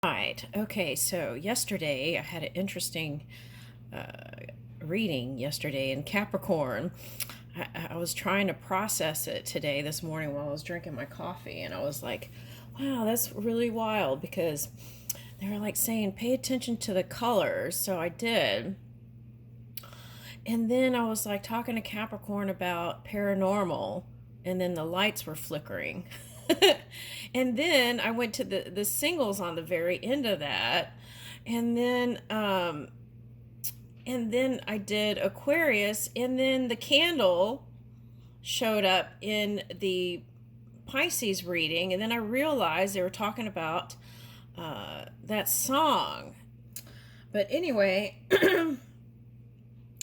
Right. Okay. So yesterday I had an interesting reading yesterday in Capricorn. I was trying to process it today, this morning, while I was drinking my coffee, and I was like, wow, that's really wild because they were like saying, pay attention to the colors. So I did. And then I was like talking to Capricorn about paranormal, and then the lights were flickering. And then I went to the singles on the very end of that, and then I did Aquarius, and then the candle showed up in the Pisces reading, and then I realized they were talking about that song. But anyway,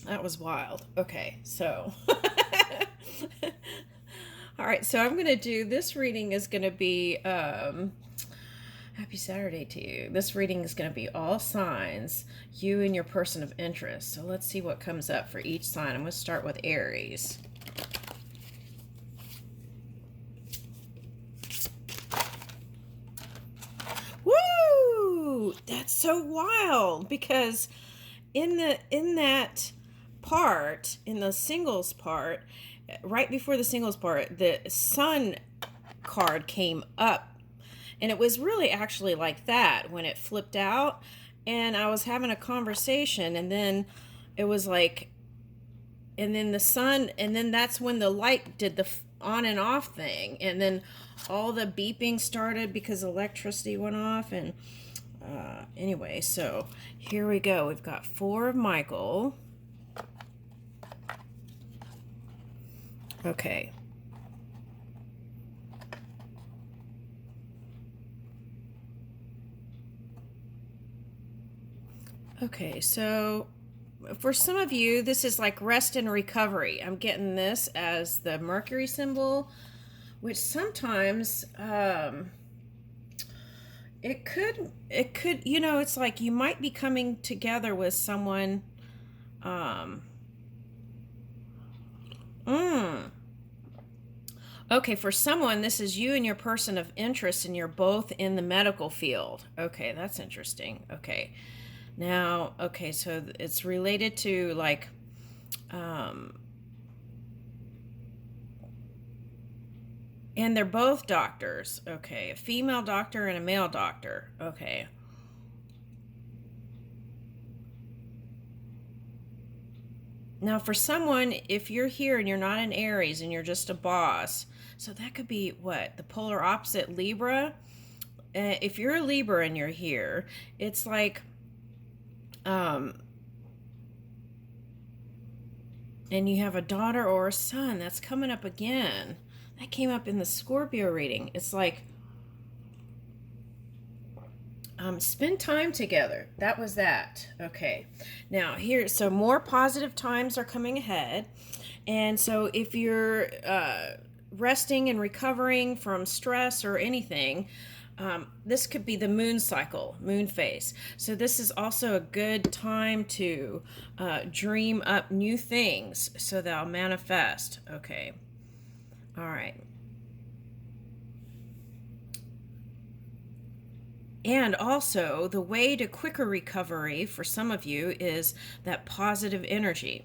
that was wild. Okay, so all right, so I'm going to do this reading is going to be happy Saturday to you. This reading is going to be all signs, you and your person of interest. So let's see what comes up for each sign. I'm going to start with Aries. Woo! That's so wild because in that part, in the singles part, right before the singles part, the sun card came up, and it was really actually like that when it flipped out, and I was having a conversation, and then it was like, and then the sun, and then that's when the light did the on and off thing, and then all the beeping started because electricity went off. And anyway, so here we go. We've got 4 of Michael. Okay. Okay, so for some of you, this is like rest and recovery. I'm getting this as the Mercury symbol, which sometimes it could, it's like you might be coming together with someone. Okay, for someone, this is you and your person of interest, and you're both in the medical field. Okay, that's interesting. Okay. Now, okay, so it's related to like, and they're both doctors. Okay, a female doctor and a male doctor. Okay. Now, for someone, if you're here and you're not an Aries and you're just a boss, so that could be what? The polar opposite, Libra. If you're a Libra and you're here, it's like, and you have a daughter or a son, that's coming up again. That came up in the Scorpio reading. It's like, spend time together. That was that. Okay. Now here, so more positive times are coming ahead. And so if you're resting and recovering from stress or anything, this could be the moon cycle, moon phase. So this is also a good time to dream up new things so they'll manifest. Okay. All right. And also, the way to quicker recovery for some of you is that positive energy,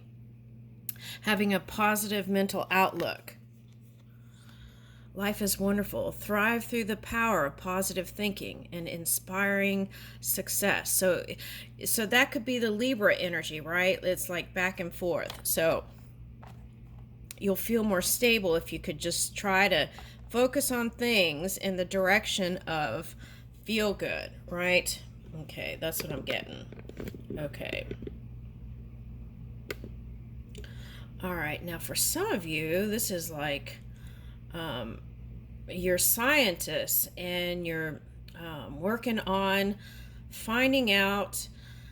having a positive mental outlook. Life is wonderful. Thrive through the power of positive thinking and inspiring success. So that could be the Libra energy, right? It's like back and forth. So you'll feel more stable if you could just try to focus on things in the direction of feel good, right? Okay, that's what I'm getting. Okay. All right, now for some of you, this is like you're scientists and you're working on finding out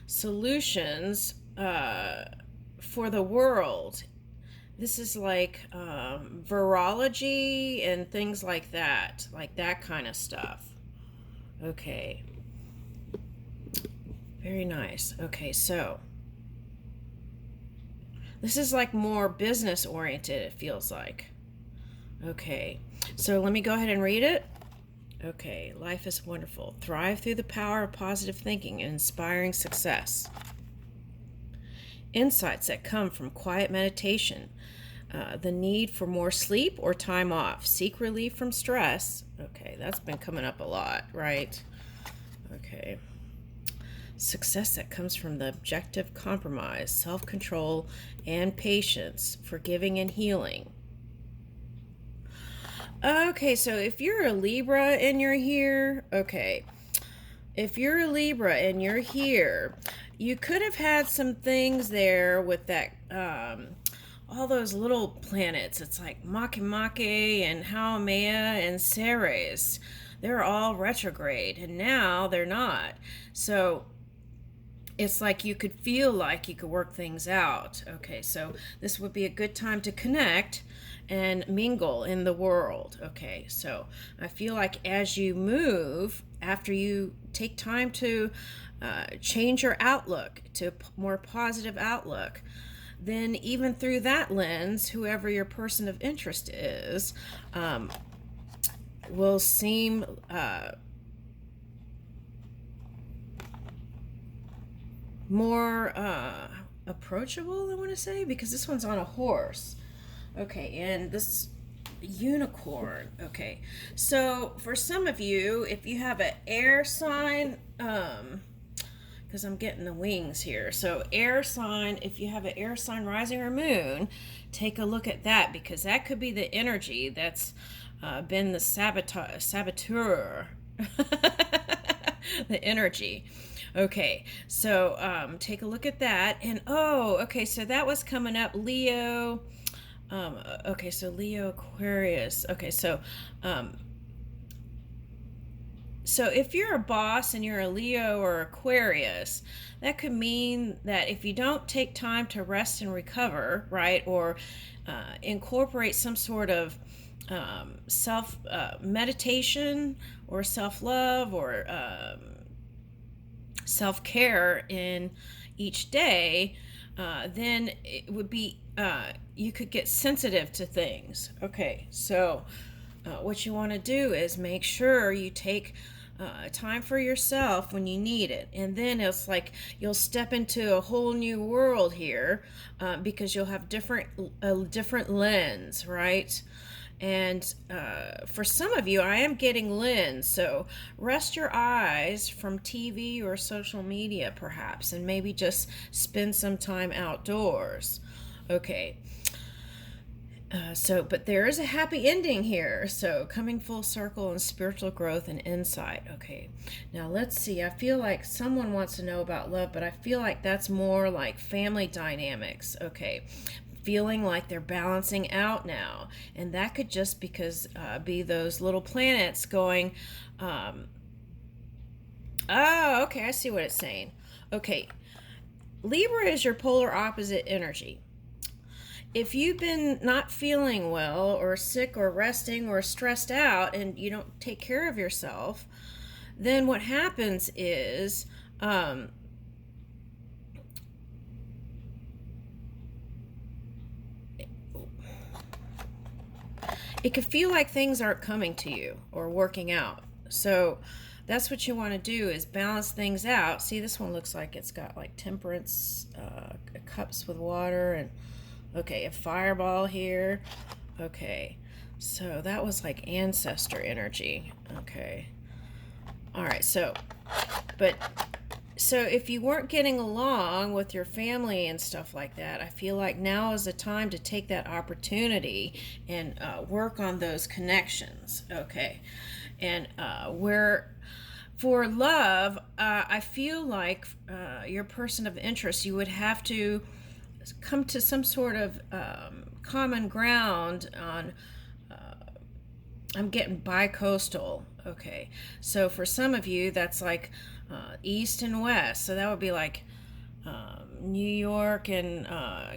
solutions for the world. This is like virology and things like that kind of stuff. Okay. Very nice. Okay, so this is like more business oriented, it feels like. Okay, so let me go ahead and read it. Okay, life is wonderful. Thrive through the power of positive thinking and inspiring success. Insights that come from quiet meditation. The need for more sleep or time off. Seek relief from stress. Okay, that's been coming up a lot, right? Okay. Success that comes from the objective compromise, self-control, and patience, forgiving and healing. Okay, so if you're a Libra and you're here, okay, if you're a Libra and you're here, you could have had some things there with that, all those little planets. It's like Makemake and Haumea and Ceres. They're all retrograde, and now they're not. So it's like you could feel like you could work things out. Okay, so this would be a good time to connect and mingle in the world. Okay, so I feel like as you move, after you take time to change your outlook to a more positive outlook, then even through that lens, whoever your person of interest is will seem more approachable, I want to say, because this one's on a horse. Okay, and this unicorn. Okay, so for some of you, if you have an air sign, because I'm getting the wings here. So air sign, if you have an air sign rising or moon, take a look at that, because that could be the energy that's been the saboteur. The energy. Okay, so take a look at that. And oh, okay, so that was coming up, Leo. Okay, so Leo, Aquarius. Okay, so if you're a boss and you're a Leo or Aquarius, that could mean that if you don't take time to rest and recover, right, or incorporate some sort of self meditation or self love or self care in each day, then it would be you could get sensitive to things. Okay, so what you want to do is make sure you take time for yourself when you need it, and then it's like you'll step into a whole new world here, because you'll have a different lens, right? And for some of you, I am getting lens, so rest your eyes from TV or social media perhaps, and maybe just spend some time outdoors. Okay. But there is a happy ending here. So coming full circle and spiritual growth and insight. Okay, now let's see. I feel like someone wants to know about love, but I feel like that's more like family dynamics. Okay, feeling like they're balancing out now, and that could just be those little planets going. Oh, okay, I see what it's saying. Okay, Libra is your polar opposite energy. If you've been not feeling well or sick or resting or stressed out and you don't take care of yourself, then what happens is it could feel like things aren't coming to you or working out. So that's what you want to do, is balance things out. See, this one looks like it's got like temperance, cups with water, and okay, a fireball here. Okay, so that was like ancestor energy. Okay, all right, so if you weren't getting along with your family and stuff like that, I feel like now is the time to take that opportunity and work on those connections. Okay, and for love, I feel like your person of interest, you would have to come to some sort of common ground on, I'm getting bi-coastal. Okay, so for some of you, that's like east and west. So that would be like New York and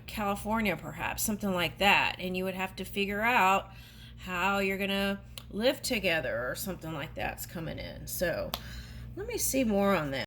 California, perhaps, something like that. And you would have to figure out how you're going to live together or something like that's coming in. So let me see more on that.